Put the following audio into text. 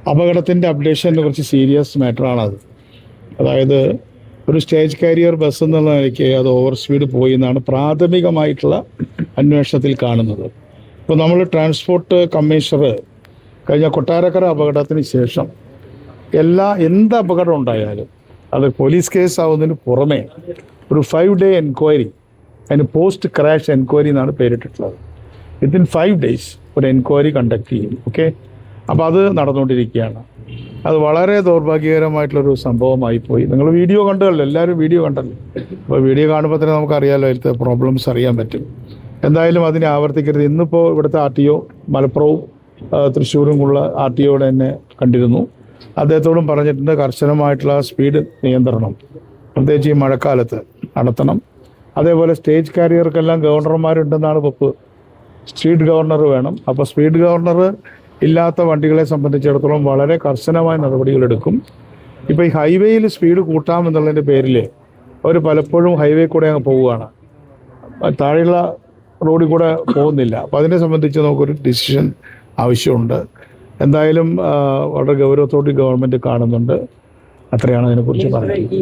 അപകടത്തിൻ്റെ അപ്ഡേഷനെ കുറിച്ച് സീരിയസ് മാറ്ററാണത്. അതായത് ഒരു സ്റ്റേജ് കാരിയർ ബസ് എന്നുള്ള നിലയ്ക്ക് അത് ഓവർ സ്പീഡ് പോയി എന്നാണ് പ്രാഥമികമായിട്ടുള്ള അന്വേഷണത്തിൽ കാണുന്നത്. ഇപ്പോൾ നമ്മൾ ട്രാൻസ്പോർട്ട് കമ്മീഷണർ കഴിഞ്ഞ കൊട്ടാരക്കര അപകടത്തിന് ശേഷം എന്ത് അപകടം ഉണ്ടായാലും അത് പോലീസ് കേസ് ആവുന്നതിന് പുറമെ ഒരു 5 day എൻക്വയറി, അതിന് പോസ്റ്റ് ക്രാഷ് എൻക്വയറി എന്നാണ് പേരിട്ടിട്ടുള്ളത്. വിത്തിൻ 5 days ഒരു എൻക്വയറി കണ്ടക്ട് ചെയ്യും. ഓക്കെ, അപ്പോൾ അത് നടന്നുകൊണ്ടിരിക്കുകയാണ്. അത് വളരെ ദൗർഭാഗ്യകരമായിട്ടുള്ളൊരു സംഭവമായി പോയി. നിങ്ങൾ വീഡിയോ കണ്ടല്ലോ, എല്ലാവരും വീഡിയോ കണ്ടല്ലോ. അപ്പോൾ വീഡിയോ കാണുമ്പോൾ തന്നെ നമുക്കറിയാമല്ലോ അതിലത്തെ പ്രോബ്ലംസ് അറിയാൻ പറ്റും. എന്തായാലും അതിനെ ആവർത്തിക്കരുത്. ഇന്നിപ്പോൾ ഇവിടുത്തെ RTO മലപ്പുറവും തൃശ്ശൂരും ഉള്ള RTOയോട് തന്നെ കണ്ടിരുന്നു. അദ്ദേഹത്തോടും പറഞ്ഞിട്ടുണ്ട് കർശനമായിട്ടുള്ള സ്പീഡ് നിയന്ത്രണം പ്രത്യേകിച്ച് ഈ മഴക്കാലത്ത് നടത്തണം. അതേപോലെ സ്റ്റേജ് കാരിയർക്കെല്ലാം ഗവർണർമാരുണ്ടെന്നാണ് വകുപ്പ്. സ്പീഡ് ഗവർണർ വേണം. അപ്പോൾ സ്പീഡ് ഗവർണർ ഇല്ലാത്ത വണ്ടികളെ സംബന്ധിച്ചിടത്തോളം വളരെ കർശനമായ നടപടികളെടുക്കും. ഇപ്പോൾ ഈ ഹൈവേയിൽ സ്പീഡ് കൂട്ടാമെന്നുള്ളതിൻ്റെ പേരിൽ അവർ പലപ്പോഴും ഹൈവേ കൂടെ അങ്ങ് പോവുകയാണ്, താഴെയുള്ള റോഡിൽ കൂടെ പോകുന്നില്ല. അപ്പോൾ അതിനെ സംബന്ധിച്ച് നമുക്കൊരു ഡിസിഷൻ ആവശ്യമുണ്ട്. എന്തായാലും വളരെ ഗൗരവത്തോടെ ഗവൺമെൻറ് കാണുന്നുണ്ട്. അത്രയാണ് അതിനെക്കുറിച്ച് പറയുന്നത്.